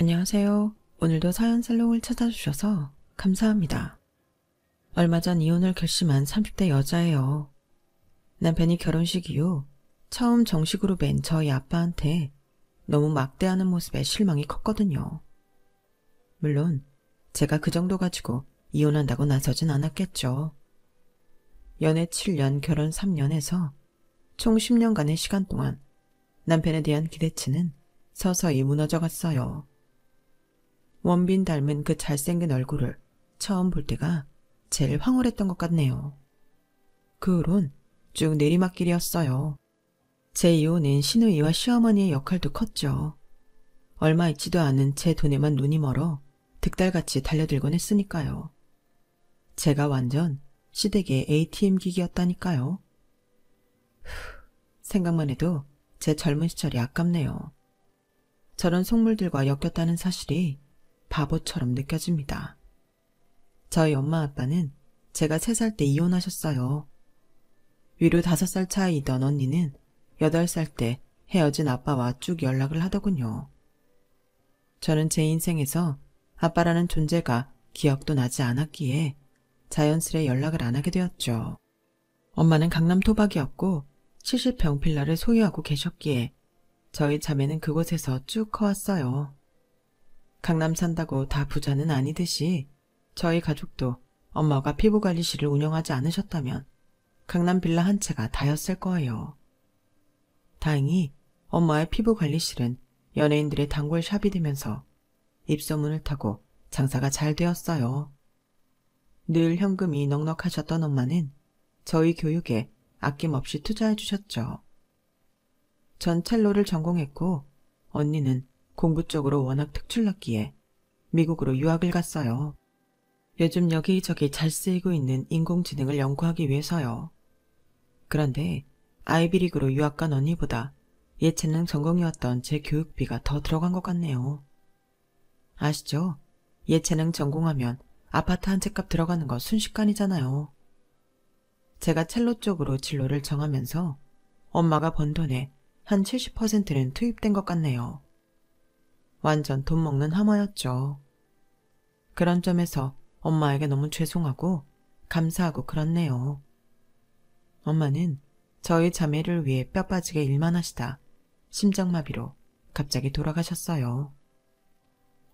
안녕하세요. 오늘도 사연 살롱을 찾아주셔서 감사합니다. 얼마 전 이혼을 결심한 30대 여자예요. 남편이 결혼식 이후 처음 정식으로 뵌 저희 아빠한테 너무 막대하는 모습에 실망이 컸거든요. 물론 제가 그 정도 가지고 이혼한다고 나서진 않았겠죠. 연애 7년, 결혼 3년에서 총 10년간의 시간 동안 남편에 대한 기대치는 서서히 무너져 갔어요. 원빈 닮은 그 잘생긴 얼굴을 처음 볼 때가 제일 황홀했던 것 같네요. 그 후론 쭉 내리막길이었어요. 제 이혼은 시누이와 시어머니의 역할도 컸죠. 얼마 있지도 않은 제 돈에만 눈이 멀어 득달같이 달려들곤 했으니까요. 제가 완전 시댁의 ATM 기기였다니까요. 생각만 해도 제 젊은 시절이 아깝네요. 저런 속물들과 엮였다는 사실이 바보처럼 느껴집니다. 저희 엄마 아빠는 제가 3살 때 이혼하셨어요. 위로 5살 차이던 언니는 8살 때 헤어진 아빠와 쭉 연락을 하더군요. 저는 제 인생에서 아빠라는 존재가 기억도 나지 않았기에 자연스레 연락을 안 하게 되었죠. 엄마는 강남 토박이었고 70평 빌라를 소유하고 계셨기에 저희 자매는 그곳에서 쭉 커왔어요. 강남 산다고 다 부자는 아니듯이 저희 가족도 엄마가 피부관리실을 운영하지 않으셨다면 강남 빌라 한 채가 다였을 거예요. 다행히 엄마의 피부관리실은 연예인들의 단골 샵이 되면서 입소문을 타고 장사가 잘 되었어요. 늘 현금이 넉넉하셨던 엄마는 저희 교육에 아낌없이 투자해 주셨죠. 전 첼로를 전공했고 언니는 공부 쪽으로 워낙 특출났기에 미국으로 유학을 갔어요. 요즘 여기저기 잘 쓰이고 있는 인공지능을 연구하기 위해서요. 그런데 아이비리그로 유학 간 언니보다 예체능 전공이었던 제 교육비가 더 들어간 것 같네요. 아시죠? 예체능 전공하면 아파트 한 채 값 들어가는 거 순식간이잖아요. 제가 첼로 쪽으로 진로를 정하면서 엄마가 번 돈의 한 70%는 투입된 것 같네요. 완전 돈 먹는 하마였죠. 그런 점에서 엄마에게 너무 죄송하고 감사하고 그렇네요. 엄마는 저희 자매를 위해 뼈 빠지게 일만 하시다 심장마비로 갑자기 돌아가셨어요.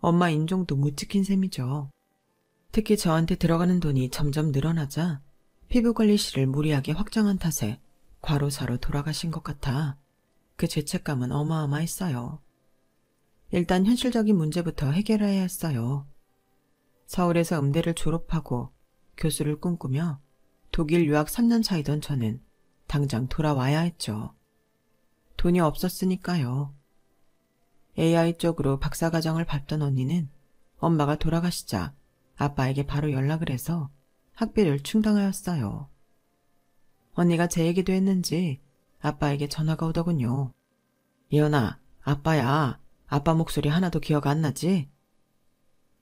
엄마 인종도 못 지킨 셈이죠. 특히 저한테 들어가는 돈이 점점 늘어나자 피부관리실을 무리하게 확장한 탓에 과로사로 돌아가신 것 같아 그 죄책감은 어마어마했어요. 일단 현실적인 문제부터 해결해야 했어요. 서울에서 음대를 졸업하고 교수를 꿈꾸며 독일 유학 3년 차이던 저는 당장 돌아와야 했죠. 돈이 없었으니까요. AI 쪽으로 박사과정을 밟던 언니는 엄마가 돌아가시자 아빠에게 바로 연락을 해서 학비를 충당하였어요. 언니가 제 얘기도 했는지 아빠에게 전화가 오더군요. 예언아, 아빠야. 아빠 목소리 하나도 기억 안 나지?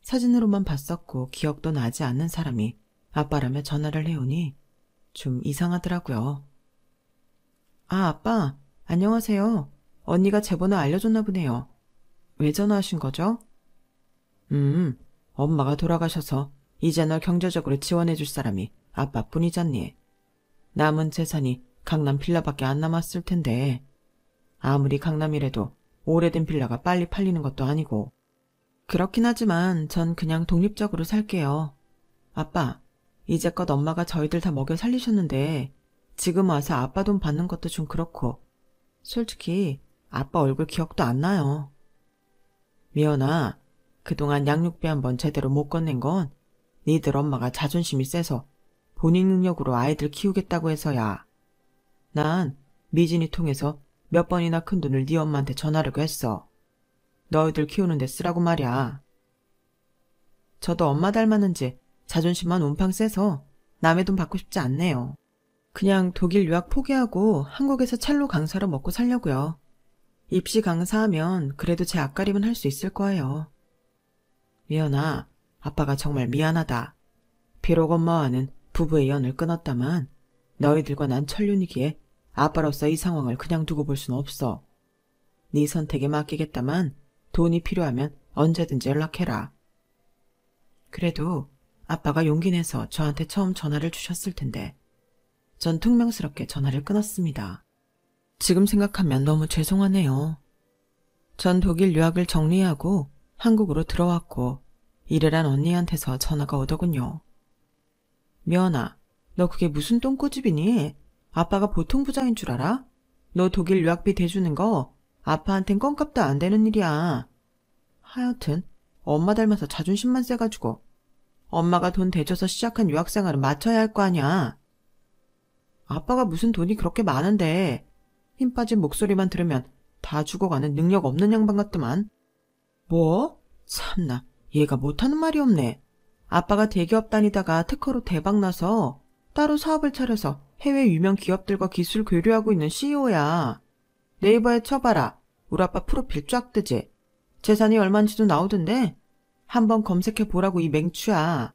사진으로만 봤었고 기억도 나지 않는 사람이 아빠라며 전화를 해오니 좀 이상하더라고요. 아, 아빠, 안녕하세요. 언니가 제 번호 알려줬나 보네요. 왜 전화하신 거죠? 엄마가 돌아가셔서 이제 널 경제적으로 지원해줄 사람이 아빠뿐이잖니. 남은 재산이 강남 빌라밖에 안 남았을 텐데 아무리 강남이라도 오래된 빌라가 빨리 팔리는 것도 아니고. 그렇긴 하지만 전 그냥 독립적으로 살게요. 아빠, 이제껏 엄마가 저희들 다 먹여 살리셨는데 지금 와서 아빠 돈 받는 것도 좀 그렇고 솔직히 아빠 얼굴 기억도 안 나요. 미연아, 그동안 양육비 한번 제대로 못 건넨 건 니들 엄마가 자존심이 세서 본인 능력으로 아이들 키우겠다고 해서야. 난 미진이 통해서 몇 번이나 큰 돈을 네 엄마한테 전하려고 했어. 너희들 키우는데 쓰라고 말이야. 저도 엄마 닮았는지 자존심만 온팡 세서 남의 돈 받고 싶지 않네요. 그냥 독일 유학 포기하고 한국에서 첼로 강사로 먹고 살려고요. 입시 강사하면 그래도 제 앞가림은 할 수 있을 거예요. 미연아, 아빠가 정말 미안하다. 비록 엄마와는 부부의 연을 끊었다만 너희들과 난 천륜이기에 아빠로서 이 상황을 그냥 두고 볼 수는 없어. 네 선택에 맡기겠다만 돈이 필요하면 언제든지 연락해라. 그래도 아빠가 용기 내서 저한테 처음 전화를 주셨을 텐데 전 퉁명스럽게 전화를 끊었습니다. 지금 생각하면 너무 죄송하네요. 전 독일 유학을 정리하고 한국으로 들어왔고 일을 한 언니한테서 전화가 오더군요. 미연아, 너 그게 무슨 똥꼬집이니? 아빠가 보통 부자인 줄 알아? 너 독일 유학비 대주는 거 아빠한텐 껌값도 안 되는 일이야. 하여튼 엄마 닮아서 자존심만 세가지고 엄마가 돈 대줘서 시작한 유학생활은 마쳐야 할 거 아니야. 아빠가 무슨 돈이 그렇게 많은데 힘 빠진 목소리만 들으면 다 죽어가는 능력 없는 양반 같더만. 뭐? 참나, 얘가 못하는 말이 없네. 아빠가 대기업 다니다가 특허로 대박나서 따로 사업을 차려서 해외 유명 기업들과 기술 교류하고 있는 CEO야. 네이버에 쳐봐라. 우리 아빠 프로필 쫙 뜨지. 재산이 얼마인지도 나오던데 한번 검색해보라고 이 맹추야.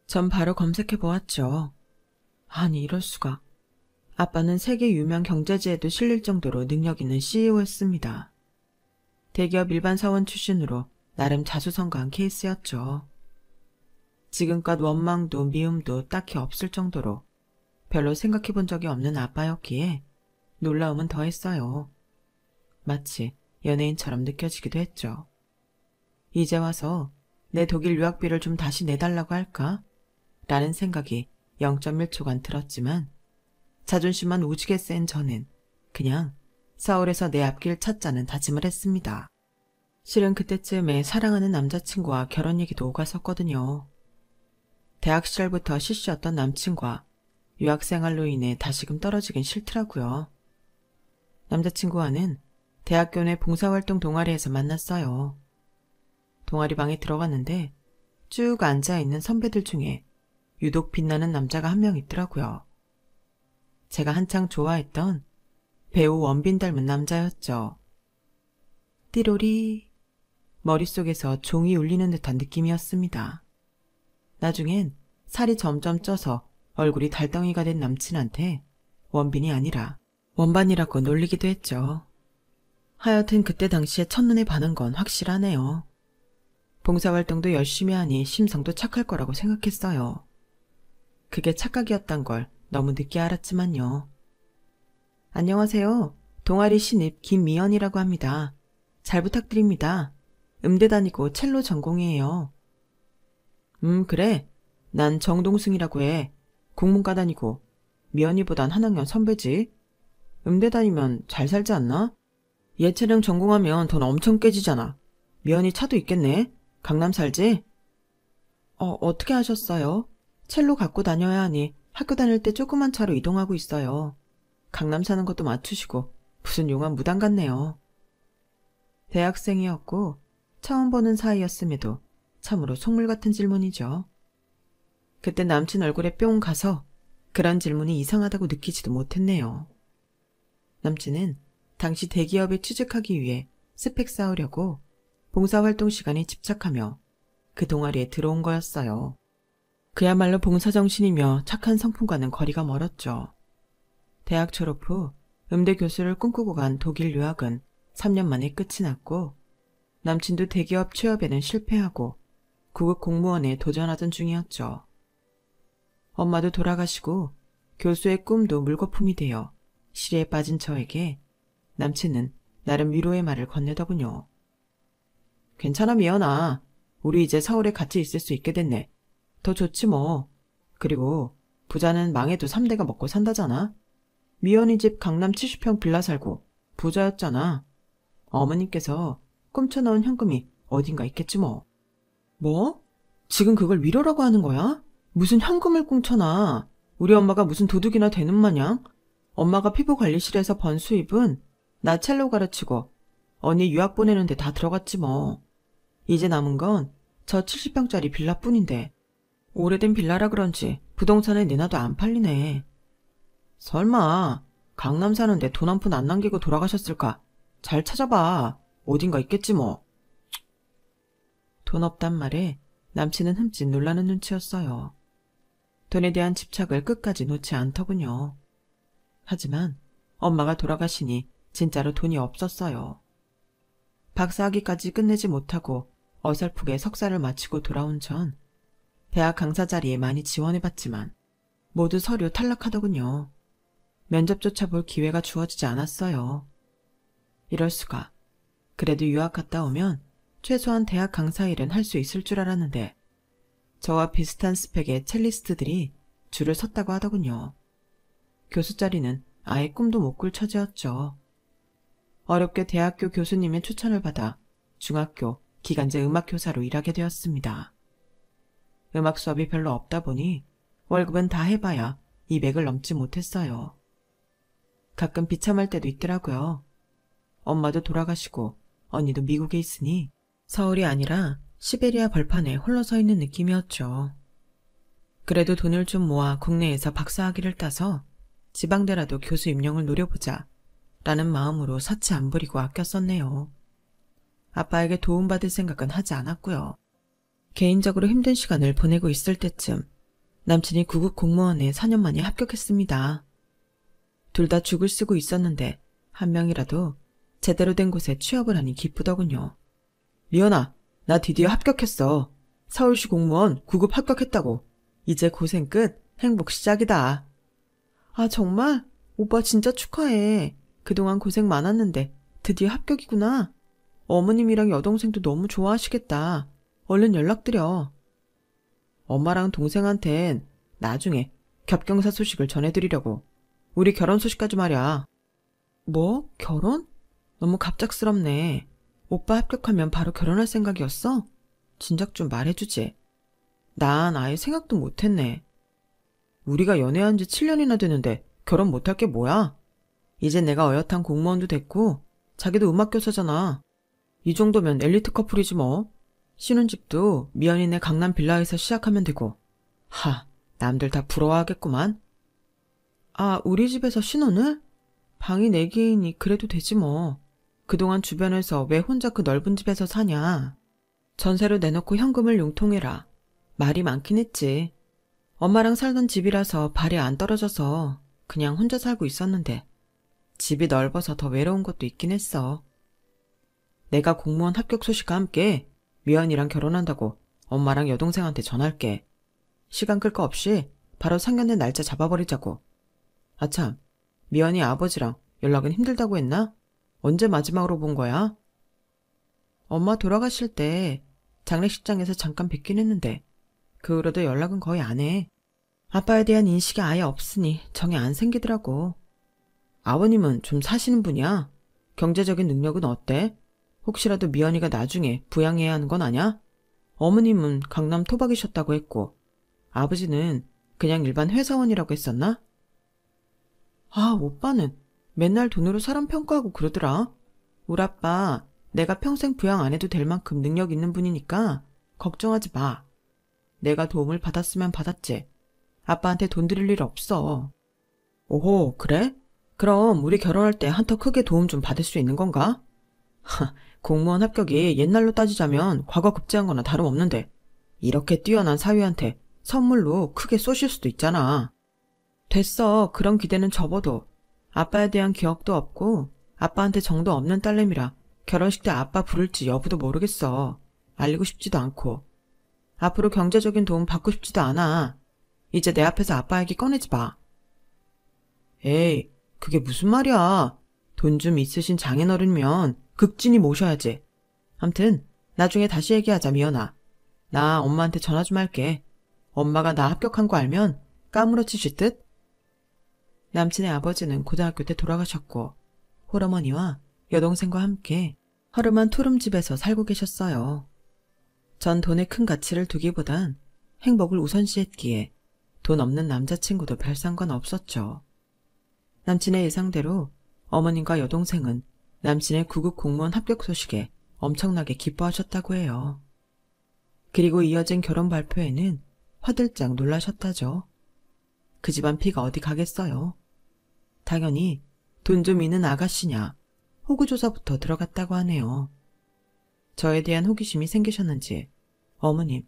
전 바로 검색해보았죠. 아니 이럴 수가. 아빠는 세계 유명 경제지에도 실릴 정도로 능력 있는 CEO였습니다. 대기업 일반 사원 출신으로 나름 자수성가한 케이스였죠. 지금껏 원망도 미움도 딱히 없을 정도로 별로 생각해본 적이 없는 아빠였기에 놀라움은 더했어요. 마치 연예인처럼 느껴지기도 했죠. 이제 와서 내 독일 유학비를 좀 다시 내달라고 할까? 라는 생각이 0.1초간 들었지만 자존심만 오지게 센 저는 그냥 서울에서 내 앞길 찾자는 다짐을 했습니다. 실은 그때쯤에 사랑하는 남자친구와 결혼 얘기도 오갔었거든요. 대학 시절부터 시시였던 남친과 유학생활로 인해 다시금 떨어지긴 싫더라고요. 남자친구와는 대학교 내 봉사활동 동아리에서 만났어요. 동아리방에 들어갔는데 쭉 앉아있는 선배들 중에 유독 빛나는 남자가 한 명 있더라고요. 제가 한창 좋아했던 배우 원빈 닮은 남자였죠. 띠로리 머릿속에서 종이 울리는 듯한 느낌이었습니다. 나중엔 살이 점점 쪄서 얼굴이 달덩이가 된 남친한테 원빈이 아니라 원반이라고 놀리기도 했죠. 하여튼 그때 당시에 첫눈에 반한 건 확실하네요. 봉사활동도 열심히 하니 심성도 착할 거라고 생각했어요. 그게 착각이었단 걸 너무 늦게 알았지만요. 안녕하세요. 동아리 신입 김미연이라고 합니다. 잘 부탁드립니다. 음대 다니고 첼로 전공이에요. 그래. 난 정동승이라고 해. 국문과 다니고 미연이보단 한 학년 선배지. 음대 다니면 잘 살지 않나? 예체능 전공하면 돈 엄청 깨지잖아. 미연이 차도 있겠네. 강남 살지? 어떻게 하셨어요? 첼로 갖고 다녀야 하니 학교 다닐 때 조그만 차로 이동하고 있어요. 강남 사는 것도 맞추시고 무슨 용한 무당 같네요. 대학생이었고 처음 보는 사이였음에도 참으로 속물 같은 질문이죠. 그때 남친 얼굴에 뿅 가서 그런 질문이 이상하다고 느끼지도 못했네요. 남친은 당시 대기업에 취직하기 위해 스펙 쌓으려고 봉사활동 시간에 집착하며 그 동아리에 들어온 거였어요. 그야말로 봉사정신이며 착한 성품과는 거리가 멀었죠. 대학 졸업 후 음대 교수를 꿈꾸고 간 독일 유학은 3년 만에 끝이 났고 남친도 대기업 취업에는 실패하고 구급 공무원에 도전하던 중이었죠. 엄마도 돌아가시고 교수의 꿈도 물거품이 되어 시리에 빠진 저에게 남친은 나름 위로의 말을 건네더군요. 괜찮아 미연아. 우리 이제 서울에 같이 있을 수 있게 됐네. 더 좋지 뭐. 그리고 부자는 망해도 3대가 먹고 산다잖아. 미연이 집 강남 70평 빌라 살고 부자였잖아. 어머님께서 꿈쳐넣은 현금이 어딘가 있겠지 뭐. 뭐? 지금 그걸 위로라고 하는 거야? 무슨 현금을 꽁쳐놔. 우리 엄마가 무슨 도둑이나 되는 마냥. 엄마가 피부관리실에서 번 수입은 나 첼로 가르치고 언니 유학 보내는데 다 들어갔지 뭐. 이제 남은 건 저 70평짜리 빌라뿐인데 오래된 빌라라 그런지 부동산에 내놔도 안 팔리네. 설마 강남 사는데 돈 한 푼 안 남기고 돌아가셨을까? 잘 찾아봐. 어딘가 있겠지 뭐. 돈 없단 말에 남친은 흠칫 놀라는 눈치였어요. 돈에 대한 집착을 끝까지 놓지 않더군요. 하지만 엄마가 돌아가시니 진짜로 돈이 없었어요. 박사학위까지 끝내지 못하고 어설프게 석사를 마치고 돌아온 전 대학 강사 자리에 많이 지원해봤지만 모두 서류 탈락하더군요. 면접조차 볼 기회가 주어지지 않았어요. 이럴 수가. 그래도 유학 갔다 오면 최소한 대학 강사 일은 할 수 있을 줄 알았는데 저와 비슷한 스펙의 첼리스트들이 줄을 섰다고 하더군요. 교수 자리는 아예 꿈도 못 꿀 처지였죠. 어렵게 대학교 교수님의 추천을 받아 중학교 기간제 음악교사로 일하게 되었습니다. 음악 수업이 별로 없다 보니 월급은 다 해봐야 200을 넘지 못했어요. 가끔 비참할 때도 있더라고요. 엄마도 돌아가시고 언니도 미국에 있으니 서울이 아니라 시베리아 벌판에 홀로 서 있는 느낌이었죠. 그래도 돈을 좀 모아 국내에서 박사학위를 따서 지방대라도 교수 임용을 노려보자 라는 마음으로 사치 안 부리고 아껴 썼네요. 아빠에게 도움받을 생각은 하지 않았고요. 개인적으로 힘든 시간을 보내고 있을 때쯤 남친이 구급 공무원에 4년 만에 합격했습니다. 둘 다 죽을 쓰고 있었는데 한 명이라도 제대로 된 곳에 취업을 하니 기쁘더군요. 미연아, 나 드디어 합격했어. 서울시 공무원 9급 합격했다고. 이제 고생 끝, 행복 시작이다. 아, 정말? 오빠 진짜 축하해. 그동안 고생 많았는데 드디어 합격이구나. 어머님이랑 여동생도 너무 좋아하시겠다. 얼른 연락드려. 엄마랑 동생한텐 나중에 겹경사 소식을 전해드리려고. 우리 결혼 소식까지 말이야. 뭐? 결혼? 너무 갑작스럽네. 오빠 합격하면 바로 결혼할 생각이었어? 진작 좀 말해주지. 난 아예 생각도 못했네. 우리가 연애한 지 7년이나 되는데 결혼 못할 게 뭐야? 이제 내가 어엿한 공무원도 됐고 자기도 음악교사잖아. 이 정도면 엘리트 커플이지 뭐. 신혼집도 미연이네 강남 빌라에서 시작하면 되고. 하, 남들 다 부러워하겠구만. 아, 우리 집에서 신혼을? 방이 4개이니 그래도 되지 뭐. 그동안 주변에서 왜 혼자 그 넓은 집에서 사냐. 전세로 내놓고 현금을 융통해라. 말이 많긴 했지. 엄마랑 살던 집이라서 발이 안 떨어져서 그냥 혼자 살고 있었는데 집이 넓어서 더 외로운 것도 있긴 했어. 내가 공무원 합격 소식과 함께 미연이랑 결혼한다고 엄마랑 여동생한테 전할게. 시간 끌 거 없이 바로 상견례 날짜 잡아버리자고. 아참, 미연이 아버지랑 연락은 힘들다고 했나? 언제 마지막으로 본 거야? 엄마 돌아가실 때 장례식장에서 잠깐 뵙긴 했는데 그 후로도 연락은 거의 안 해. 아빠에 대한 인식이 아예 없으니 정이 안 생기더라고. 아버님은 좀 사시는 분이야? 경제적인 능력은 어때? 혹시라도 미연이가 나중에 부양해야 하는 건 아냐? 어머님은 강남 토박이셨다고 했고 아버지는 그냥 일반 회사원이라고 했었나? 아, 오빠는 맨날 돈으로 사람 평가하고 그러더라. 우리 아빠 내가 평생 부양 안 해도 될 만큼 능력 있는 분이니까 걱정하지 마. 내가 도움을 받았으면 받았지. 아빠한테 돈 드릴 일 없어. 오호, 그래? 그럼 우리 결혼할 때 한터 크게 도움 좀 받을 수 있는 건가? 하, 공무원 합격이 옛날로 따지자면 과거 급제한 거나 다름없는데 이렇게 뛰어난 사위한테 선물로 크게 쏘실 수도 있잖아. 됐어. 그런 기대는 접어도. 아빠에 대한 기억도 없고 아빠한테 정도 없는 딸내미라 결혼식 때 아빠 부를지 여부도 모르겠어. 알리고 싶지도 않고. 앞으로 경제적인 도움 받고 싶지도 않아. 이제 내 앞에서 아빠 얘기 꺼내지 마. 에이, 그게 무슨 말이야. 돈 좀 있으신 장인어른이면 극진히 모셔야지. 암튼 나중에 다시 얘기하자, 미연아. 나 엄마한테 전화 좀 할게. 엄마가 나 합격한 거 알면 까무러치실 듯? 남친의 아버지는 고등학교 때 돌아가셨고 홀어머니와 여동생과 함께 허름한 투룸집에서 살고 계셨어요. 전 돈에 큰 가치를 두기보단 행복을 우선시했기에 돈 없는 남자친구도 별 상관 없었죠. 남친의 예상대로 어머님과 여동생은 남친의 9급 공무원 합격 소식에 엄청나게 기뻐하셨다고 해요. 그리고 이어진 결혼 발표에는 화들짝 놀라셨다죠. 그 집안 피가 어디 가겠어요. 당연히 돈 좀 있는 아가씨냐 호구조사부터 들어갔다고 하네요. 저에 대한 호기심이 생기셨는지 어머님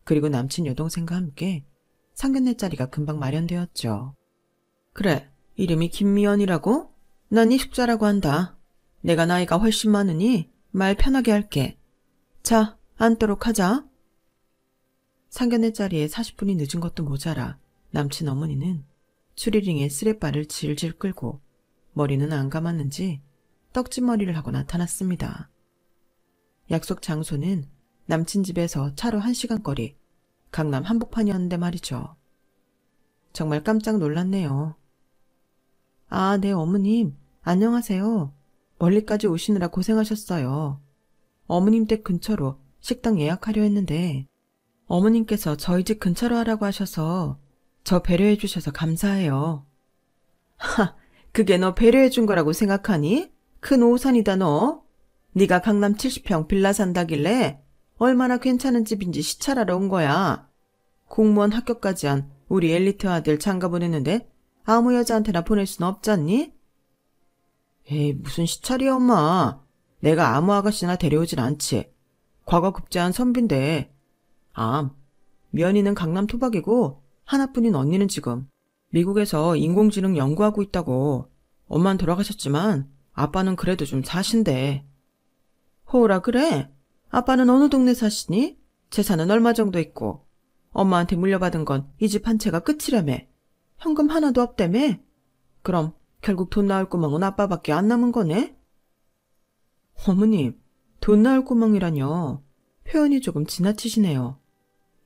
그리고 남친 여동생과 함께 상견례 자리가 금방 마련되었죠. 그래, 이름이 김미연이라고? 난 이 숙자라고 한다. 내가 나이가 훨씬 많으니 말 편하게 할게. 자, 앉도록 하자. 상견례 자리에 40분이 늦은 것도 모자라 남친 어머니는 추리링에 쓰레빠를 질질 끌고 머리는 안 감았는지 떡집머리를 하고 나타났습니다. 약속 장소는 남친 집에서 차로 1시간 거리 강남 한복판이었는데 말이죠. 정말 깜짝 놀랐네요. 아, 네, 어머님. 안녕하세요. 멀리까지 오시느라 고생하셨어요. 어머님 댁 근처로 식당 예약하려 했는데 어머님께서 저희 집 근처로 하라고 하셔서 저 배려해 주셔서 감사해요. 하, 그게 너 배려해 준 거라고 생각하니? 큰 오산이다 너. 네가 강남 70평 빌라 산다길래 얼마나 괜찮은 집인지 시찰하러 온 거야. 공무원 합격까지 한 우리 엘리트 아들 장가 보냈는데 아무 여자한테나 보낼 순 없잖니? 에이, 무슨 시찰이야 엄마. 내가 아무 아가씨나 데려오진 않지. 과거 급제한 선비인데. 아, 며느리는 강남 토박이고 하나뿐인 언니는 지금 미국에서 인공지능 연구하고 있다고. 엄마는 돌아가셨지만 아빠는 그래도 좀 사신대. 호라 그래? 아빠는 어느 동네 사시니? 재산은 얼마 정도 있고 엄마한테 물려받은 건 이 집 한 채가 끝이라며. 현금 하나도 없다며? 그럼 결국 돈 나올 구멍은 아빠밖에 안 남은 거네? 어머님, 돈 나올 구멍이라뇨. 표현이 조금 지나치시네요.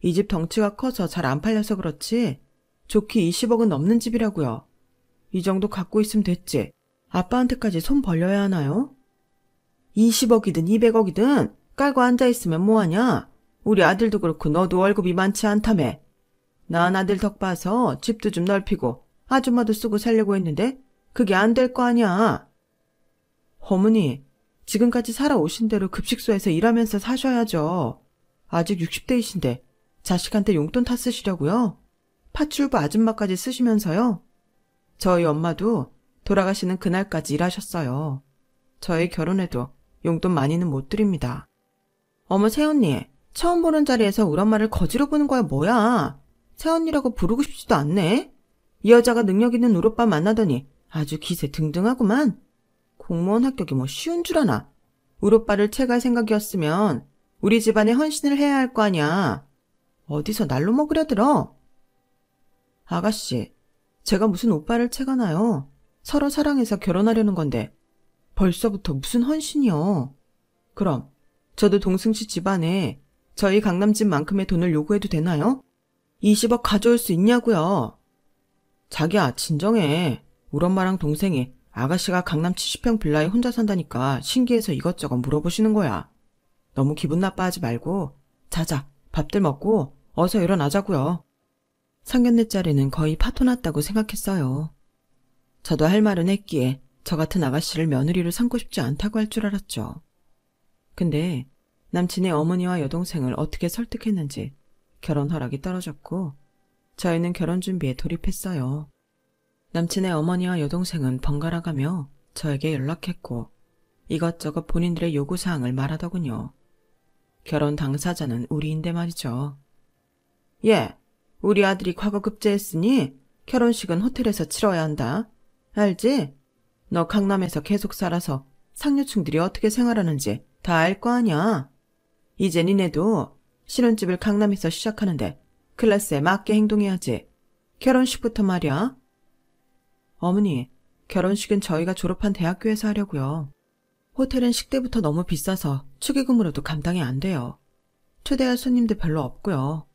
이 집 덩치가 커서 잘 안 팔려서 그렇지 좋기 20억은 넘는 집이라고요. 이 정도 갖고 있으면 됐지. 아빠한테까지 손 벌려야 하나요? 20억이든 200억이든 깔고 앉아있으면 뭐하냐? 우리 아들도 그렇고 너도 월급이 많지 않다며. 난 아들 덕 봐서 집도 좀 넓히고 아줌마도 쓰고 살려고 했는데 그게 안 될 거 아니야. 어머니, 지금까지 살아오신 대로 급식소에서 일하면서 사셔야죠. 아직 60대이신데 자식한테 용돈 타 쓰시려고요? 파출부 아줌마까지 쓰시면서요? 저희 엄마도 돌아가시는 그날까지 일하셨어요. 저희 결혼해도 용돈 많이는 못 드립니다. 어머 새언니, 처음 보는 자리에서 우리 엄마를 거지로 보는 거야 뭐야. 새언니라고 부르고 싶지도 않네. 이 여자가 능력 있는 우리 오빠 만나더니 아주 기세 등등하구만. 공무원 합격이 뭐 쉬운 줄 아나. 우리 오빠를 채갈 생각이었으면 우리 집안에 헌신을 해야 할 거 아냐. 어디서 날로 먹으려 들어. 아가씨, 제가 무슨 오빠를 채가나요. 서로 사랑해서 결혼하려는 건데 벌써부터 무슨 헌신이요. 그럼 저도 동승씨 집안에 저희 강남집만큼의 돈을 요구해도 되나요? 20억 가져올 수 있냐고요. 자기야, 진정해. 우리 엄마랑 동생이 아가씨가 강남 70평 빌라에 혼자 산다니까 신기해서 이것저것 물어보시는 거야. 너무 기분 나빠하지 말고 자자, 밥들 먹고 어서 일어나자고요. 상견례 자리는 거의 파토 났다고 생각했어요. 저도 할 말은 했기에 저 같은 아가씨를 며느리로 삼고 싶지 않다고 할 줄 알았죠. 근데 남친의 어머니와 여동생을 어떻게 설득했는지 결혼 허락이 떨어졌고 저희는 결혼 준비에 돌입했어요. 남친의 어머니와 여동생은 번갈아가며 저에게 연락했고 이것저것 본인들의 요구사항을 말하더군요. 결혼 당사자는 우리인데 말이죠. 예, 우리 아들이 과거 급제했으니 결혼식은 호텔에서 치러야 한다. 알지? 너 강남에서 계속 살아서 상류층들이 어떻게 생활하는지 다 알 거 아냐. 이제 니네도 신혼집을 강남에서 시작하는데 클래스에 맞게 행동해야지. 결혼식부터 말이야. 어머니, 결혼식은 저희가 졸업한 대학교에서 하려고요. 호텔은 식대부터 너무 비싸서 축의금으로도 감당이 안 돼요. 초대할 손님들 별로 없고요.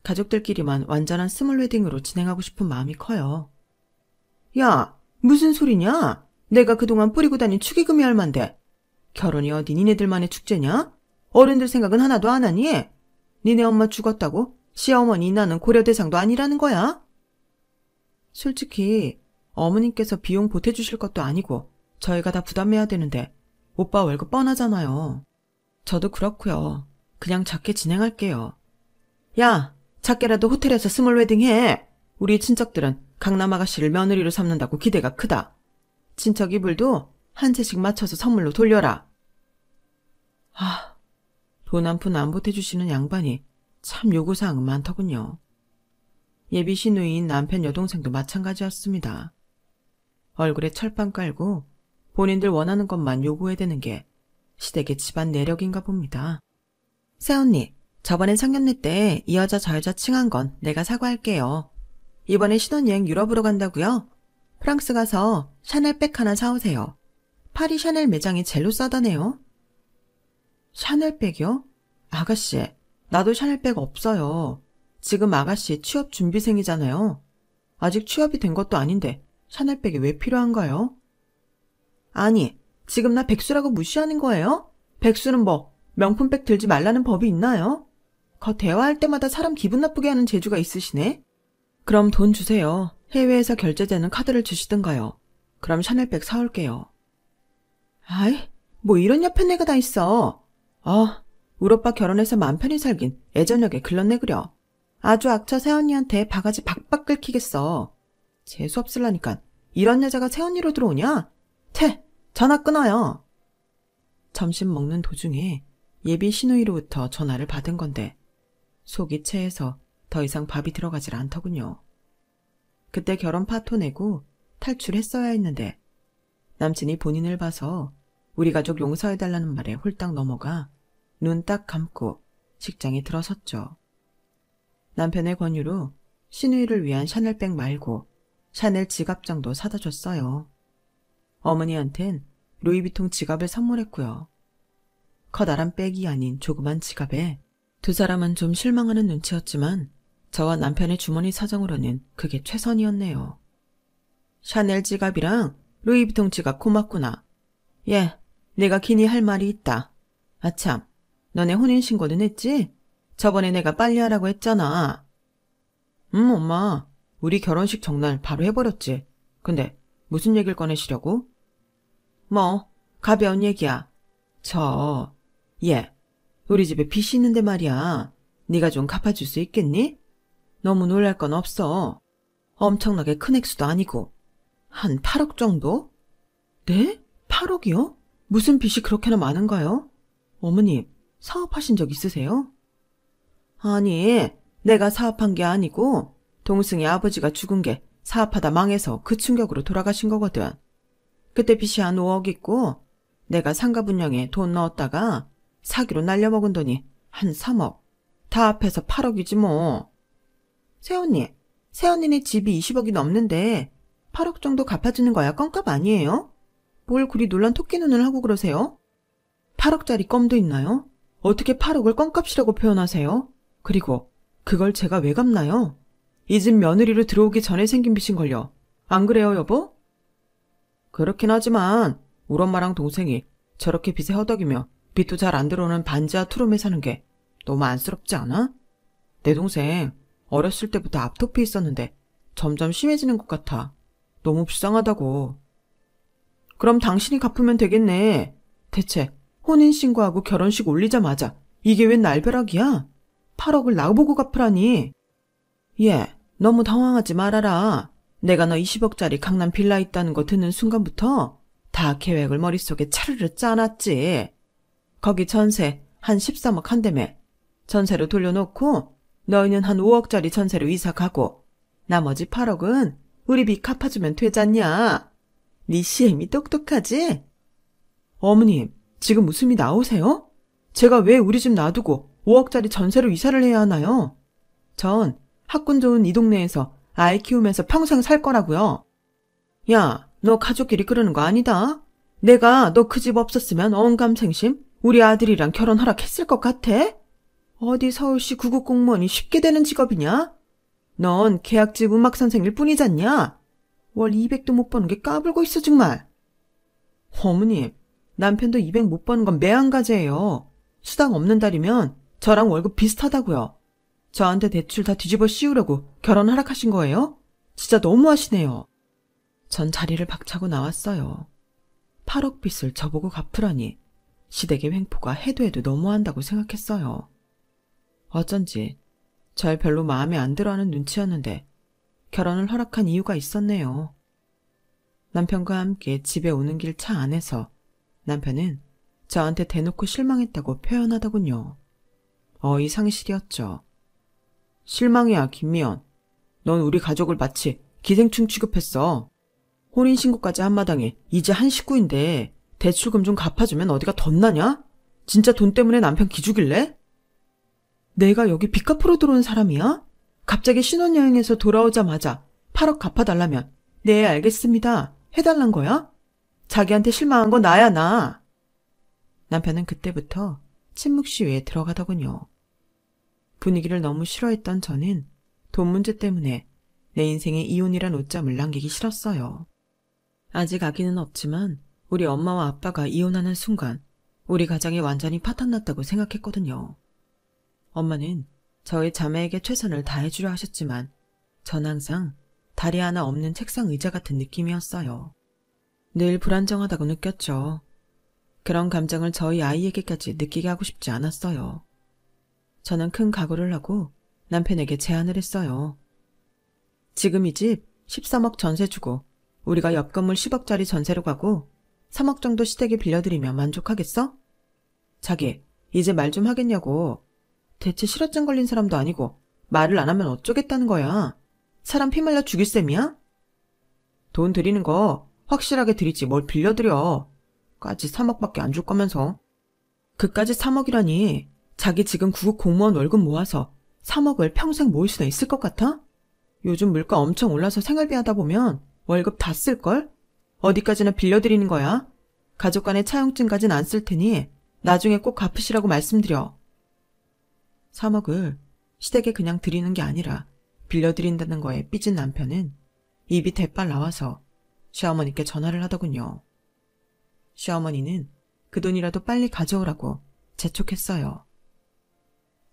가족들끼리만 완전한 스몰 웨딩으로 진행하고 싶은 마음이 커요. 야, 무슨 소리냐? 내가 그동안 뿌리고 다닌 축의금이 얼만데. 결혼이 어디 니네들만의 축제냐? 어른들 생각은 하나도 안 하니? 니네 엄마 죽었다고 시어머니 나는 고려 대상도 아니라는 거야? 솔직히 어머님께서 비용 보태주실 것도 아니고 저희가 다 부담해야 되는데 오빠 월급 뻔하잖아요. 저도 그렇고요. 그냥 작게 진행할게요. 야, 작게라도 호텔에서 스몰 웨딩 해. 우리 친척들은 강남 아가씨를 며느리로 삼는다고 기대가 크다. 친척 이불도 한 채씩 맞춰서 선물로 돌려라. 아, 돈 한 푼 안 보태주시는 양반이 참 요구사항은 많더군요. 예비 시누이인 남편 여동생도 마찬가지였습니다. 얼굴에 철판 깔고 본인들 원하는 것만 요구해대는 게 시댁의 집안 내력인가 봅니다. 새언니, 저번에 상견례 때 이 여자 저 여자 칭한 건 내가 사과할게요. 이번에 신혼여행 유럽으로 간다고요? 프랑스 가서 샤넬백 하나 사오세요. 파리 샤넬 매장이 젤로 싸다네요. 샤넬백이요? 아가씨, 나도 샤넬백 없어요. 지금 아가씨 취업 준비생이잖아요. 아직 취업이 된 것도 아닌데 샤넬백이 왜 필요한가요? 아니, 지금 나 백수라고 무시하는 거예요? 백수는 뭐 명품백 들지 말라는 법이 있나요? 대화할 때마다 사람 기분 나쁘게 하는 재주가 있으시네? 그럼 돈 주세요. 해외에서 결제되는 카드를 주시든가요. 그럼 샤넬백 사올게요. 아이, 뭐 이런 옆에 애가 다 있어. 우리 오빠 결혼해서 맘 편히 살긴 애저녁에 글렀네 그려. 아주 악처 새언니한테 바가지 박박 긁히겠어. 재수없을라니까 이런 여자가 새언니로 들어오냐? 전화 끊어요. 점심 먹는 도중에 예비 시누이로부터 전화를 받은 건데 속이 체해서 더 이상 밥이 들어가질 않더군요. 그때 결혼 파토 내고 탈출했어야 했는데 남친이 본인을 봐서 우리 가족 용서해달라는 말에 홀딱 넘어가 눈 딱 감고 직장에 들어섰죠. 남편의 권유로 시누이를 위한 샤넬백 말고 샤넬 지갑장도 사다 줬어요. 어머니한텐 루이비통 지갑을 선물했고요. 커다란 백이 아닌 조그만 지갑에 두 사람은 좀 실망하는 눈치였지만 저와 남편의 주머니 사정으로는 그게 최선이었네요. 샤넬 지갑이랑 루이비통 지갑 고맙구나. 예, 내가 기니 할 말이 있다. 아참, 너네 혼인신고는 했지? 저번에 내가 빨리 하라고 했잖아. 엄마, 우리 결혼식 정날 바로 해버렸지. 근데 무슨 얘기를 꺼내시려고? 뭐, 가벼운 얘기야. 우리 집에 빚이 있는데 말이야. 네가 좀 갚아줄 수 있겠니? 너무 놀랄 건 없어. 엄청나게 큰 액수도 아니고. 한 8억 정도? 네? 8억이요? 무슨 빚이 그렇게나 많은가요? 어머님, 사업하신 적 있으세요? 아니, 내가 사업한 게 아니고 동생의 아버지가 죽은 게 사업하다 망해서 그 충격으로 돌아가신 거거든. 그때 빚이 한 5억 있고 내가 상가 분양에 돈 넣었다가 사기로 날려먹은 돈이 한 3억. 다 합해서 8억이지 뭐. 새언니네 집이 20억이 넘는데 8억 정도 갚아주는 거야 껌값 아니에요? 뭘 그리 놀란 토끼 눈을 하고 그러세요? 8억짜리 껌도 있나요? 어떻게 8억을 껌값이라고 표현하세요? 그리고 그걸 제가 왜 갚나요? 이 집 며느리로 들어오기 전에 생긴 빚인걸요. 안 그래요, 여보? 그렇긴 하지만 우리 엄마랑 동생이 저렇게 빚에 허덕이며 빚도 잘 안 들어오는 반지하 투룸에 사는 게 너무 안쓰럽지 않아? 내 동생 어렸을 때부터 앞토피 있었는데 점점 심해지는 것 같아. 너무 불쌍하다고. 그럼 당신이 갚으면 되겠네. 대체 혼인신고하고 결혼식 올리자마자 이게 웬 날벼락이야? 8억을 나보고 갚으라니. 너무 당황하지 말아라. 내가 너 20억짜리 강남 빌라 있다는 거 듣는 순간부터 다 계획을 머릿속에 차르르 짜놨지. 거기 전세 한 13억 한다며. 전세로 돌려놓고 너희는 한 5억짜리 전세로 이사 가고 나머지 8억은 우리 빚 갚아주면 되잖냐. 네 시엠이 똑똑하지? 어머님, 지금 웃음이 나오세요? 제가 왜 우리 집 놔두고 5억짜리 전세로 이사를 해야 하나요? 전 학군 좋은 이 동네에서 아이 키우면서 평생 살 거라고요. 야, 너 가족끼리 그러는 거 아니다. 내가 너 그 집 없었으면 언감생심 우리 아들이랑 결혼 허락했을 것 같아? 어디 서울시 구급 공무원이 쉽게 되는 직업이냐? 넌 계약직 음악선생일 뿐이잖냐? 월 200도 못 버는 게 까불고 있어 정말. 어머님, 남편도 200 못 버는 건 매한가지예요. 수당 없는 달이면 저랑 월급 비슷하다고요. 저한테 대출 다 뒤집어 씌우려고 결혼 허락하신 거예요? 진짜 너무하시네요. 전 자리를 박차고 나왔어요. 8억 빚을 저보고 갚으라니 시댁의 횡포가 해도 해도 너무한다고 생각했어요. 어쩐지 절 별로 마음에 안 들어하는 눈치였는데 결혼을 허락한 이유가 있었네요. 남편과 함께 집에 오는 길 차 안에서 남편은 저한테 대놓고 실망했다고 표현하더군요. 어이상실이었죠. 실망이야, 김미연. 넌 우리 가족을 마치 기생충 취급했어. 혼인신고까지 한 마당에 이제 한 식구인데 대출금 좀 갚아주면 어디가 덧나냐? 진짜 돈 때문에 남편 기죽일래? 내가 여기 빚 갚으러 들어온 사람이야? 갑자기 신혼여행에서 돌아오자마자 8억 갚아달라면 네 알겠습니다 해달란 거야? 자기한테 실망한 건 나야 나. 남편은 그때부터 침묵 시위에 들어가더군요. 분위기를 너무 싫어했던 저는 돈 문제 때문에 내 인생에 이혼이란 오점을 남기기 싫었어요. 아직 아기는 없지만 우리 엄마와 아빠가 이혼하는 순간 우리 가정이 완전히 파탄났다고 생각했거든요. 엄마는 저희 자매에게 최선을 다해주려 하셨지만 전 항상 다리 하나 없는 책상 의자 같은 느낌이었어요. 늘 불안정하다고 느꼈죠. 그런 감정을 저희 아이에게까지 느끼게 하고 싶지 않았어요. 저는 큰 각오를 하고 남편에게 제안을 했어요. 지금 이 집 13억 전세 주고 우리가 옆 건물 10억짜리 전세로 가고 3억 정도 시댁에 빌려드리면 만족하겠어? 자기, 이제 말 좀 하겠냐고. 대체 실어증 걸린 사람도 아니고 말을 안 하면 어쩌겠다는 거야. 사람 피 말려 죽일 셈이야? 돈 드리는 거 확실하게 드리지 뭘 빌려드려. 까지 3억밖에 안 줄 거면서. 그까지 3억이라니 자기 지금 구급 공무원 월급 모아서 3억을 평생 모을 수나 있을 것 같아? 요즘 물가 엄청 올라서 생활비 하다 보면 월급 다 쓸걸? 어디까지나 빌려드리는 거야? 가족 간의 차용증까진 안 쓸 테니 나중에 꼭 갚으시라고 말씀드려. 3억을 시댁에 그냥 드리는 게 아니라 빌려드린다는 거에 삐진 남편은 입이 대빨 나와서 시어머니께 전화를 하더군요. 시어머니는 그 돈이라도 빨리 가져오라고 재촉했어요.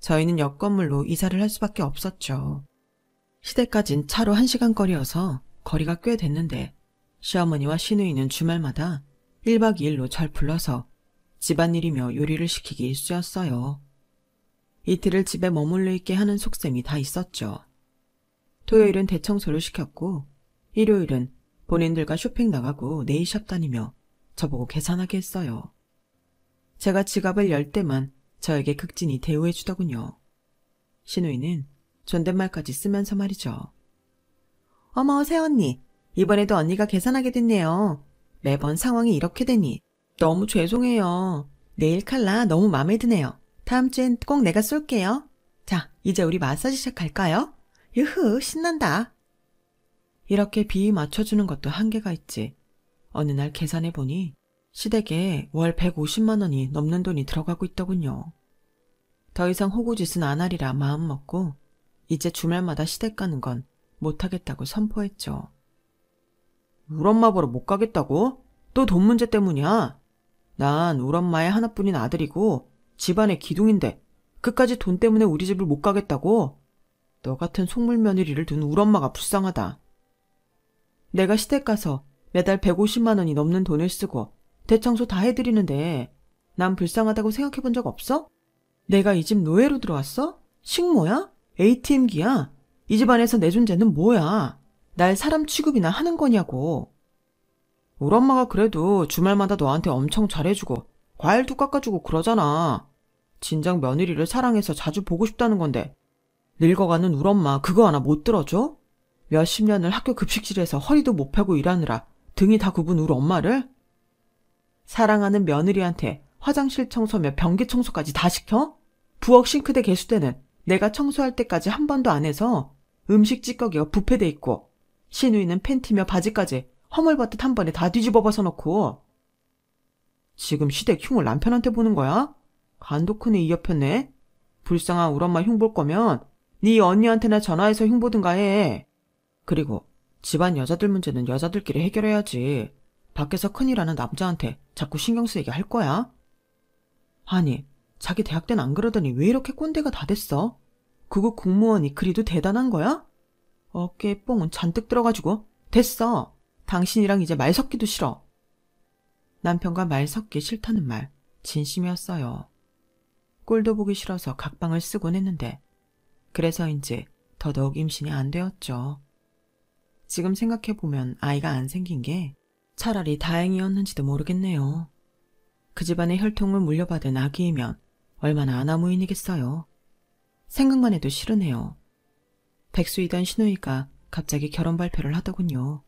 저희는 옆 건물로 이사를 할 수밖에 없었죠. 시댁까진 차로 1시간 거리여서 거리가 꽤 됐는데 시어머니와 시누이는 주말마다 1박 2일로 절 불러서 집안일이며 요리를 시키기 일쑤였어요. 이틀을 집에 머물러 있게 하는 속셈이 다 있었죠. 토요일은 대청소를 시켰고 일요일은 본인들과 쇼핑 나가고 네일샵 다니며 저보고 계산하게 했어요. 제가 지갑을 열 때만 저에게 극진히 대우해 주더군요. 시누이는 존댓말까지 쓰면서 말이죠. 어머, 새언니. 이번에도 언니가 계산하게 됐네요. 매번 상황이 이렇게 되니 너무 죄송해요. 네일 칼라 너무 마음에 드네요. 다음 주엔 꼭 내가 쏠게요. 자, 이제 우리 마사지샵 갈까요? 유후, 신난다. 이렇게 비위 맞춰주는 것도 한계가 있지. 어느 날 계산해보니 시댁에 월 150만 원이 넘는 돈이 들어가고 있더군요. 더 이상 호구짓은 안 하리라 마음먹고 이제 주말마다 시댁 가는 건 못하겠다고 선포했죠. 울 엄마 보러 못 가겠다고? 또 돈 문제 때문이야. 난 울 엄마의 하나뿐인 아들이고 집안의 기둥인데 그까지 돈 때문에 우리 집을 못 가겠다고? 너 같은 속물 며느리를 둔 울 엄마가 불쌍하다. 내가 시댁 가서 매달 150만 원이 넘는 돈을 쓰고 대청소 다 해드리는데 난 불쌍하다고 생각해 본 적 없어? 내가 이 집 노예로 들어왔어? 식모야? ATM기야? 이 집안에서 내 존재는 뭐야? 날 사람 취급이나 하는 거냐고. 우리 엄마가 그래도 주말마다 너한테 엄청 잘해주고 과일도 깎아주고 그러잖아. 진작 며느리를 사랑해서 자주 보고 싶다는 건데 늙어가는 우리 엄마 그거 하나 못 들어줘? 몇십 년을 학교 급식실에서 허리도 못 펴고 일하느라 등이 다 굽은 우리 엄마를? 사랑하는 며느리한테 화장실 청소며 변기 청소까지 다 시켜? 부엌 싱크대 개수대는 내가 청소할 때까지 한 번도 안 해서 음식 찌꺼기가 부패돼 있고 시누이는 팬티며 바지까지 허물벗듯 한 번에 다 뒤집어 벗어놓고. 지금 시댁 흉을 남편한테 보는 거야? 간도 크네 이 옆였네. 불쌍한 우리 엄마 흉 볼 거면 네 언니한테나 전화해서 흉 보든가 해. 그리고 집안 여자들 문제는 여자들끼리 해결해야지. 밖에서 큰일하는 남자한테 자꾸 신경 쓰이게 할 거야? 아니, 자기 대학 때는 안 그러더니 왜 이렇게 꼰대가 다 됐어? 그거 공무원이 그리도 대단한 거야? 어깨에 뽕은 잔뜩 들어가지고. 됐어. 당신이랑 이제 말 섞기도 싫어. 남편과 말 섞기 싫다는 말 진심이었어요. 꼴도 보기 싫어서 각방을 쓰곤 했는데 그래서인지 더더욱 임신이 안 되었죠. 지금 생각해보면 아이가 안 생긴 게 차라리 다행이었는지도 모르겠네요. 그 집안의 혈통을 물려받은 아기이면 얼마나 아나무인이겠어요. 생각만 해도 싫으네요. 백수이던 시누이가 갑자기 결혼 발표를 하더군요.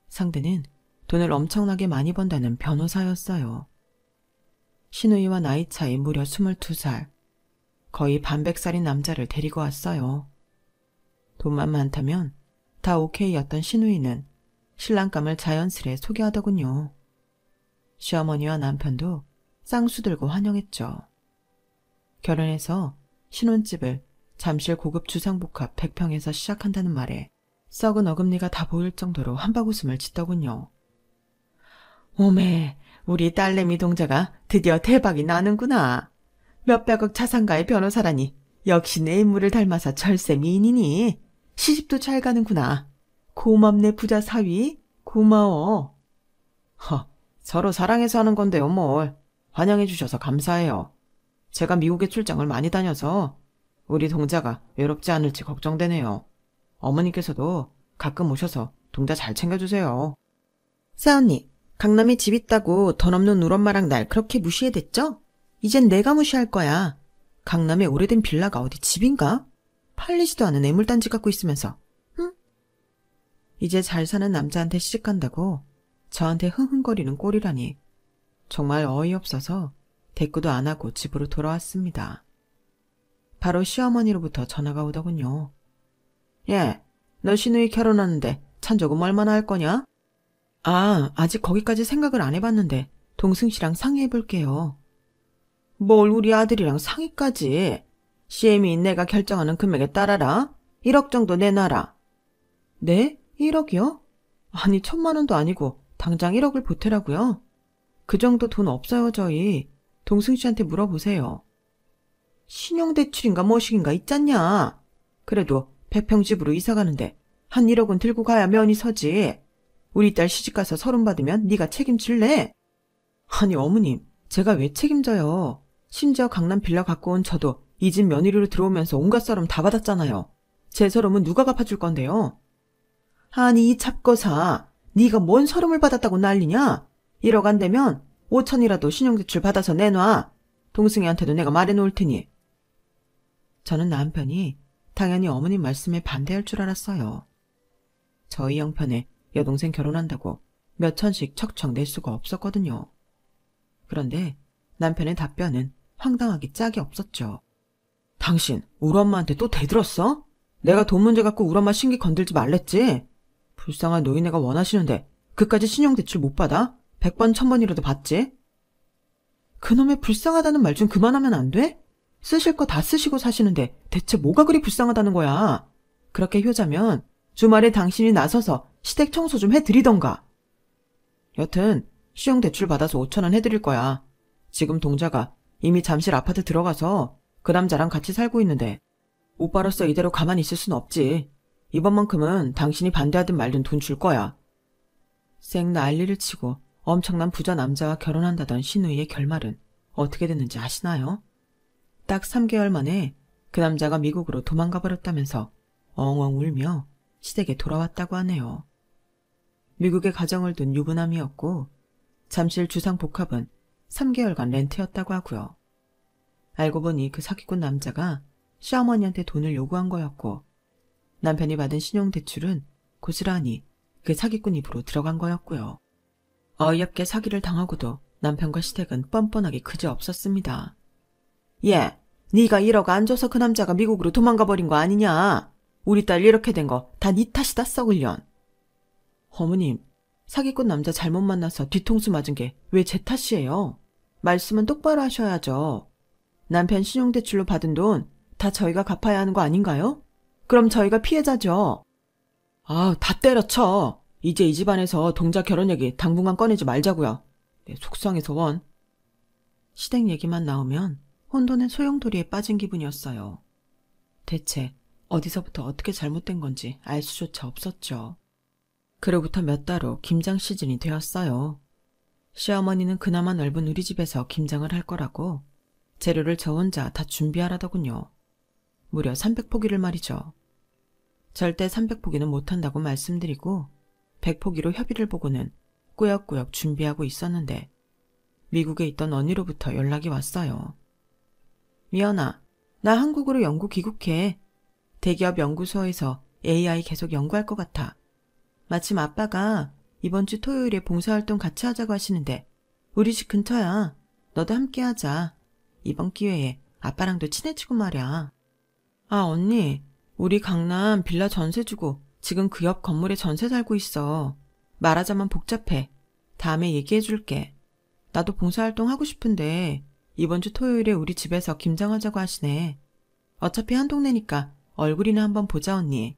상대는 돈을 엄청나게 많이 번다는 변호사였어요. 시누이와 나이 차이 무려 22살. 거의 반백살인 남자를 데리고 왔어요. 돈만 많다면 다 오케이였던 시누이는 신랑감을 자연스레 소개하더군요. 시어머니와 남편도 쌍수 들고 환영했죠. 결혼해서 신혼집을 잠실 고급 주상복합 100평에서 시작한다는 말에 썩은 어금니가 다 보일 정도로 한바구음을 짓더군요. 오메, 우리 딸내미 동자가 드디어 대박이 나는구나. 몇백억 자산가의 변호사라니 역시 내 인물을 닮아서 절세 미인이니 시집도 잘 가는구나. 고맙네 부자 사위, 고마워. 서로 사랑해서 하는 건데요 뭘. 환영해 주셔서 감사해요. 제가 미국에 출장을 많이 다녀서 우리 동자가 외롭지 않을지 걱정되네요. 어머니께서도 가끔 오셔서 동자 잘 챙겨주세요. 싸언니, 강남에 집 있다고 돈 없는 우리 엄마랑 날 그렇게 무시해댔죠? 이젠 내가 무시할 거야. 강남에 오래된 빌라가 어디 집인가? 팔리지도 않은 애물단지 갖고 있으면서. 응? 이제 잘 사는 남자한테 시집간다고 저한테 흥흥거리는 꼴이라니. 정말 어이없어서 대꾸도 안 하고 집으로 돌아왔습니다. 바로 시어머니로부터 전화가 오더군요. 예, 너 시누이 결혼하는데 찬조금 얼마나 할 거냐? 아직 거기까지 생각을 안 해봤는데 동승씨랑 상의해볼게요. 뭘 우리 아들이랑 상의까지. CM이 내가 결정하는 금액에 따라라. 1억 정도 내놔라. 네? 1억이요? 아니 1,000만 원도 아니고 당장 1억을 보태라고요? 그 정도 돈 없어요 저희. 동승씨한테 물어보세요. 신용대출인가 뭐식인가 있잖냐. 그래도 100평 집으로 이사가는데 한 1억은 들고 가야 면이 서지. 우리 딸 시집가서 서름 받으면 네가 책임질래? 아니 어머님, 제가 왜 책임져요. 심지어 강남 빌라 갖고 온 저도 이 집 며느리로 들어오면서 온갖 서름 다 받았잖아요. 제 서름은 누가 갚아줄 건데요? 아니 이 잡거사, 네가 뭔 서름을 받았다고 난리냐? 1억 안 되면 5천이라도 신용대출 받아서 내놔. 동승이한테도 내가 말해놓을 테니. 저는 남편이 당연히 어머님 말씀에 반대할 줄 알았어요. 저희 형편에 여동생 결혼한다고 몇 천씩 척척 낼 수가 없었거든요. 그런데 남편의 답변은 황당하기 짝이 없었죠. 당신 우리 엄마한테 또 대들었어? 내가 돈 문제 갖고 우리 엄마 신기 건들지 말랬지? 불쌍한 노인네가 원하시는데 그까지 신용대출 못 받아? 100번 1000번이라도 받지? 그놈의 불쌍하다는 말 좀 그만하면 안 돼? 쓰실 거 다 쓰시고 사시는데 대체 뭐가 그리 불쌍하다는 거야? 그렇게 효자면 주말에 당신이 나서서 시댁 청소 좀 해드리던가. 여튼 신용대출 받아서 5천원 해드릴 거야. 지금 동자가 이미 잠실 아파트 들어가서 그 남자랑 같이 살고 있는데 오빠로서 이대로 가만히 있을 순 없지. 이번만큼은 당신이 반대하든 말든 돈 줄 거야. 쌩 난리를 치고 엄청난 부자 남자와 결혼한다던 시누이의 결말은 어떻게 됐는지 아시나요? 딱 3개월 만에 그 남자가 미국으로 도망가 버렸다면서 엉엉 울며 시댁에 돌아왔다고 하네요. 미국에 가정을 둔 유부남이었고 잠실 주상복합은 3개월간 렌트였다고 하고요. 알고 보니 그 사기꾼 남자가 시어머니한테 돈을 요구한 거였고 남편이 받은 신용대출은 고스란히 그 사기꾼 입으로 들어간 거였고요. 어이없게 사기를 당하고도 남편과 시댁은 뻔뻔하게 그지없었습니다. 예, 네가 1억 안 줘서 그 남자가 미국으로 도망가 버린 거 아니냐. 우리 딸 이렇게 된 거 다 네 탓이다 썩을년. 어머님, 사기꾼 남자 잘못 만나서 뒤통수 맞은 게 왜 제 탓이에요? 말씀은 똑바로 하셔야죠. 남편 신용대출로 받은 돈 다 저희가 갚아야 하는 거 아닌가요? 그럼 저희가 피해자죠. 다 때려쳐. 이제 이 집안에서 동자 결혼 얘기 당분간 꺼내지 말자고요. 네, 속상해서 원. 시댁 얘기만 나오면 혼돈의 소용돌이에 빠진 기분이었어요. 대체 어디서부터 어떻게 잘못된 건지 알 수조차 없었죠. 그로부터 몇 달 후 김장 시즌이 되었어요. 시어머니는 그나마 넓은 우리 집에서 김장을 할 거라고 재료를 저 혼자 다 준비하라더군요. 무려 300포기를 말이죠. 절대 300포기는 못한다고 말씀드리고 100포기로 협의를 보고는 꾸역꾸역 준비하고 있었는데 미국에 있던 언니로부터 연락이 왔어요. 미연아, 나 한국으로 연구 귀국해. 대기업 연구소에서 AI 계속 연구할 것 같아. 마침 아빠가 이번 주 토요일에 봉사활동 같이 하자고 하시는데 우리 집 근처야. 너도 함께 하자. 이번 기회에 아빠랑도 친해지고 말이야. 아, 언니, 우리 강남 빌라 전세 주고 지금 그 옆 건물에 전세 살고 있어. 말하자면 복잡해. 다음에 얘기해줄게. 나도 봉사활동 하고 싶은데 이번 주 토요일에 우리 집에서 김장하자고 하시네. 어차피 한 동네니까 얼굴이나 한번 보자, 언니.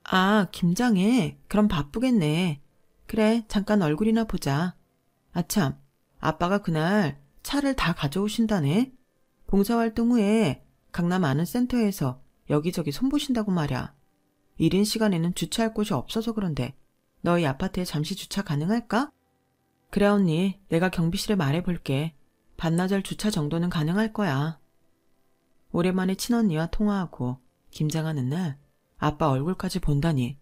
아, 김장해? 그럼 바쁘겠네. 그래, 잠깐 얼굴이나 보자. 아참, 아빠가 그날 차를 다 가져오신다네. 봉사활동 후에 강남 아는 센터에서 여기저기 손보신다고 말이야. 이른 시간에는 주차할 곳이 없어서 그런데 너희 아파트에 잠시 주차 가능할까? 그래, 언니. 내가 경비실에 말해볼게. 반나절 주차 정도는 가능할 거야. 오랜만에 친언니와 통화하고 김장하는 날 아빠 얼굴까지 본다니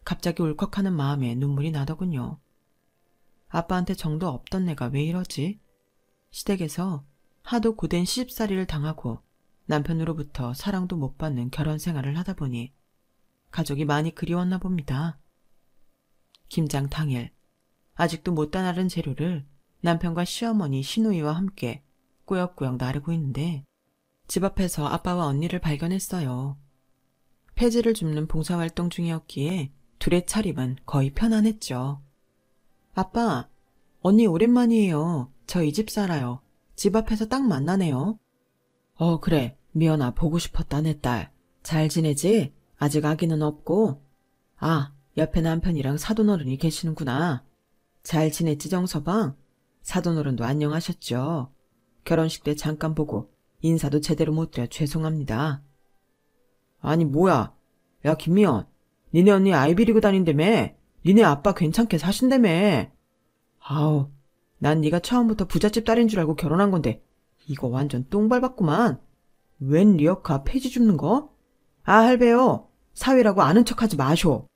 갑자기 울컥하는 마음에 눈물이 나더군요. 아빠한테 정도 없던 내가 왜 이러지? 시댁에서 하도 고된 시집살이를 당하고 남편으로부터 사랑도 못 받는 결혼 생활을 하다 보니 가족이 많이 그리웠나 봅니다. 김장 당일 아직도 못다 나른 재료를 남편과 시어머니, 시누이와 함께 꾸역꾸역 나르고 있는데 집 앞에서 아빠와 언니를 발견했어요. 폐지를 줍는 봉사활동 중이었기에 둘의 차림은 거의 편안했죠. 아빠, 언니 오랜만이에요. 저 이 집 살아요. 집 앞에서 딱 만나네요. 그래. 미연아, 보고 싶었다, 내 딸. 잘 지내지? 아직 아기는 없고? 아, 옆에 남편이랑 사돈어른이 계시는구나. 잘 지냈지, 정서방? 사돈어른도 안녕하셨죠? 결혼식 때 잠깐 보고 인사도 제대로 못 드려 죄송합니다. 아니, 뭐야. 야, 김미연. 니네 언니 아이비리그 다닌다며? 니네 아빠 괜찮게 사신다며? 아우, 난 네가 처음부터 부잣집 딸인 줄 알고 결혼한 건데 이거 완전 똥밟았구만. 웬 리어카 폐지 줍는 거? 아, 할배요. 사위라고 아는 척하지 마쇼.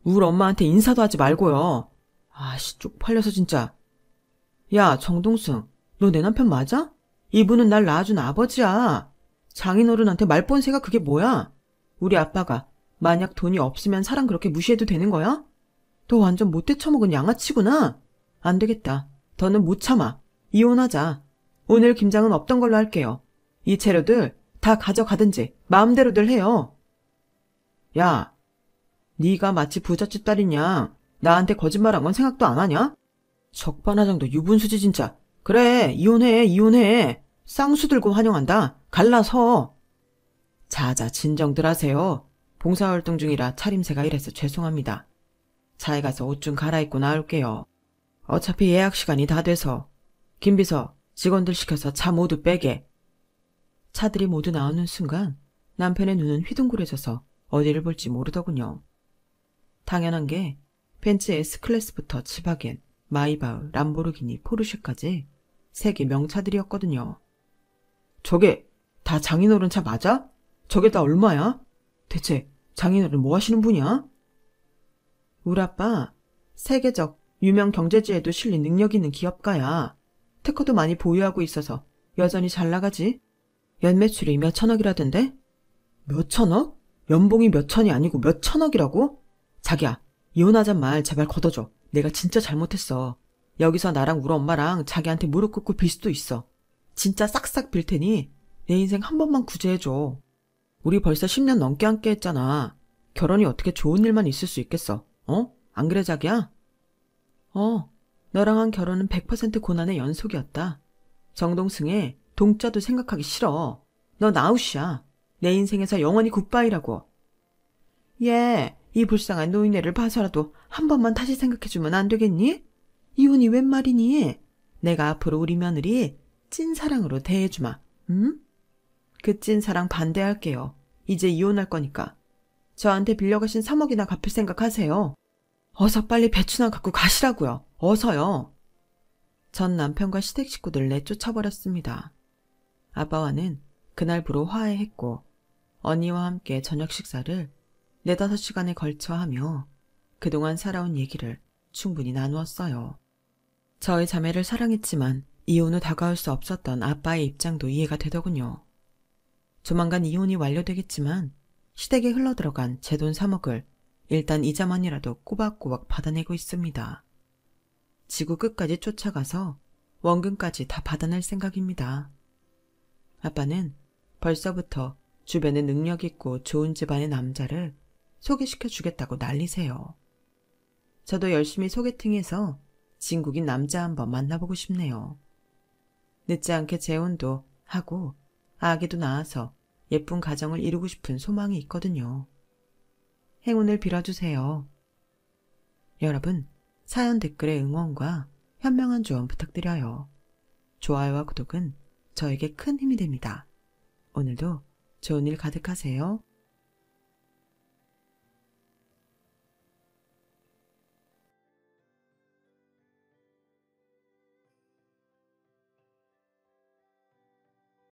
우리 엄마한테 인사도 하지 말고요. 아씨, 쪽팔려서 진짜. 야, 정동승. 너 내 남편 맞아? 이분은 날 낳아준 아버지야. 장인어른한테 말본새가 그게 뭐야? 우리 아빠가 만약 돈이 없으면 사람 그렇게 무시해도 되는 거야? 너 완전 못돼 처먹은 양아치구나. 안 되겠다. 더는 못 참아. 이혼하자. 오늘 김장은 없던 걸로 할게요. 이 재료들 다 가져가든지 마음대로들 해요. 야, 네가 마치 부잣집 딸이냐. 나한테 거짓말한 건 생각도 안 하냐? 적반하장도 유분수지 진짜. 그래, 이혼해. 쌍수 들고 환영한다. 갈라서. 자자, 진정들 하세요. 봉사활동 중이라 차림새가 이래서 죄송합니다. 차에 가서 옷 좀 갈아입고 나올게요. 어차피 예약 시간이 다 돼서. 김비서, 직원들 시켜서 차 모두 빼게. 차들이 모두 나오는 순간 남편의 눈은 휘둥그레져서 어디를 볼지 모르더군요. 당연한 게 벤츠 S클래스부터 치바겐, 마이바흐, 람보르기니, 포르쉐까지 3개 명차들이었거든요. 저게 다 장인어른 차 맞아? 저게 다 얼마야? 대체 장인어른 뭐 하시는 분이야? 우리 아빠 세계적 유명 경제지에도 실린 능력 있는 기업가야. 특허도 많이 보유하고 있어서 여전히 잘 나가지. 연매출이 몇 천억이라던데? 몇 천억? 연봉이 몇 천이 아니고 몇 천억이라고? 자기야, 이혼하잔 말 제발 걷어줘. 내가 진짜 잘못했어. 여기서 나랑 우리 엄마랑 자기한테 무릎 꿇고 빌 수도 있어. 진짜 싹싹 빌 테니 내 인생 한 번만 구제해줘. 우리 벌써 10년 넘게 함께 했잖아. 결혼이 어떻게 좋은 일만 있을 수 있겠어. 안 그래 자기야? 너랑 한 결혼은 100% 고난의 연속이었다. 정동승의 동자도 생각하기 싫어. 너 나우시야. 내 인생에서 영원히 굿바이라고. 얘, 이 불쌍한 노인네를 봐서라도 한 번만 다시 생각해주면 안 되겠니? 이혼이 웬 말이니? 내가 앞으로 우리 며느리 찐사랑으로 대해주마. 응? 그 찐사랑 반대할게요. 이제 이혼할 거니까. 저한테 빌려가신 3억이나 갚을 생각하세요. 어서 빨리 배추나 갖고 가시라고요. 어서요. 전 남편과 시댁 식구들 내쫓아버렸습니다. 아빠와는 그날부로 화해했고 언니와 함께 저녁 식사를 4-5시간에 걸쳐 하며 그동안 살아온 얘기를 충분히 나누었어요. 저의 자매를 사랑했지만 이혼 후 다가올 수 없었던 아빠의 입장도 이해가 되더군요. 조만간 이혼이 완료되겠지만 시댁에 흘러들어간 제 돈 3억을 일단 이자만이라도 꼬박꼬박 받아내고 있습니다. 지구 끝까지 쫓아가서 원금까지 다 받아낼 생각입니다. 아빠는 벌써부터 주변에 능력 있고 좋은 집안의 남자를 소개시켜 주겠다고 난리세요. 저도 열심히 소개팅해서 진국인 남자 한번 만나보고 싶네요. 늦지 않게 재혼도 하고 아기도 낳아서 예쁜 가정을 이루고 싶은 소망이 있거든요. 행운을 빌어주세요. 여러분, 사연 댓글에 응원과 현명한 조언 부탁드려요. 좋아요와 구독은 저에게 큰 힘이 됩니다. 오늘도 좋은 일 가득하세요.